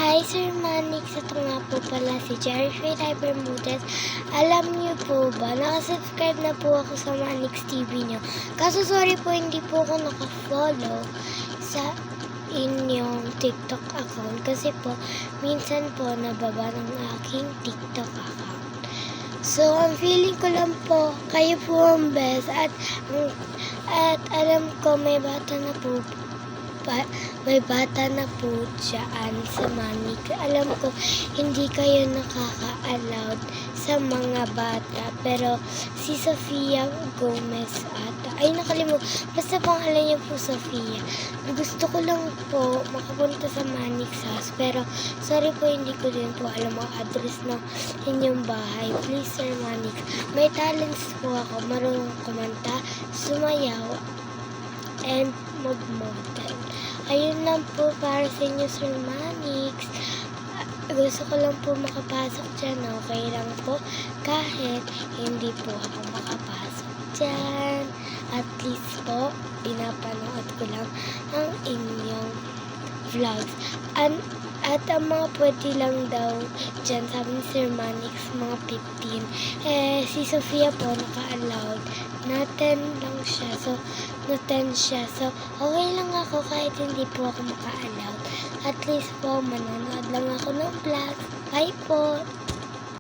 Hi, Sir Manix. Ito nga po pala si Jerry Faye Bermudez. Alam niyo po ba, nakasubscribe na po ako sa Manix TV niyo. Kaso sorry po, hindi po ako nakafollow sa inyong TikTok account. Kasi po, minsan po nababa ng aking TikTok account. So, ang feeling ko lang po, kayo po ang best. At alam ko may bata na po dyan sa Manix. Alam ko, hindi kayo nakaka-allowed sa mga bata. Pero, si Sofia Gomez ata. Ay, basta pangalan niyo po, Sofia. Gusto ko lang po makapunta sa Manix House. Pero, sorry po, hindi ko din po alam ang address ng inyong bahay. Please, Sir Manix. May talents po ako. Marunong kumanta, sumayaw, and mag-model. Ayun lang po para sa inyo, Sir Manix. Gusto ko lang po makapasok dyan. Okay lang po. Kahit hindi po ako makapasok dyan. At least po, pinapanood ko lang ang inyong vlogs. At ang mga pwede lang daw dyan, sabi ni Sir Manix, mga 15. Si Sofia po, naka-allowed. Na-10 lang siya. So, na-10 siya. So, okay lang ako kahit hindi po ako maka-allowed. At least po, manonood lang ako ng vlogs. Bye po!